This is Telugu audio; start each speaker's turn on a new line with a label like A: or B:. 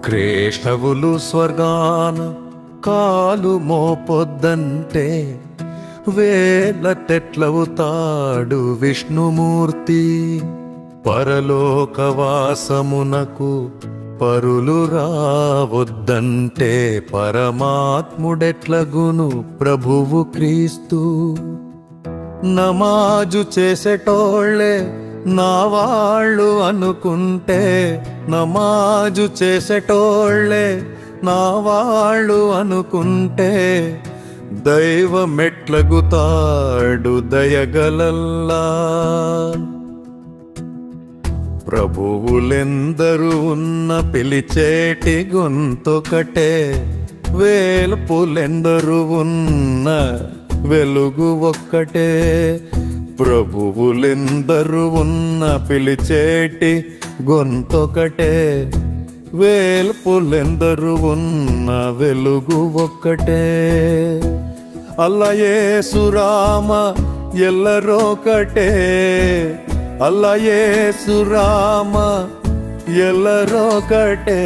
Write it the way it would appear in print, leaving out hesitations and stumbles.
A: క్రైస్తవులు స్వర్గాన కాలు మోపొద్దంటే వేల తెట్లవుతాడు విష్ణుమూర్తి. పరలోకవాసమునకు పరులు రావొద్దంటే పరమాత్ముడెట్లగును ప్రభువు క్రీస్తు. నమాజు చేసేటోళ్ళే నా వాళ్ళు అనుకుంటే, నమాజు చేసేటోళ్ళే నా వాళ్ళు అనుకుంటే దైవమెట్లగుతాడు దయగలల్లా. ప్రభువులెందరూ ఉన్న పిలిచేటి గొంతొకటే, వేల్పులెందరూ ఉన్న వెలుగు ఒక్కటే. ప్రభువులెందరూ ఉన్న పిలిచేటి గొంతొకటే, వేల్పులెందరూ ఉన్న వెలుగు ఒక్కటే. అల్లా యేసు రామ ఎల్లరొకటే, అల్లా యేసు రామ ఎల్లరొకటే.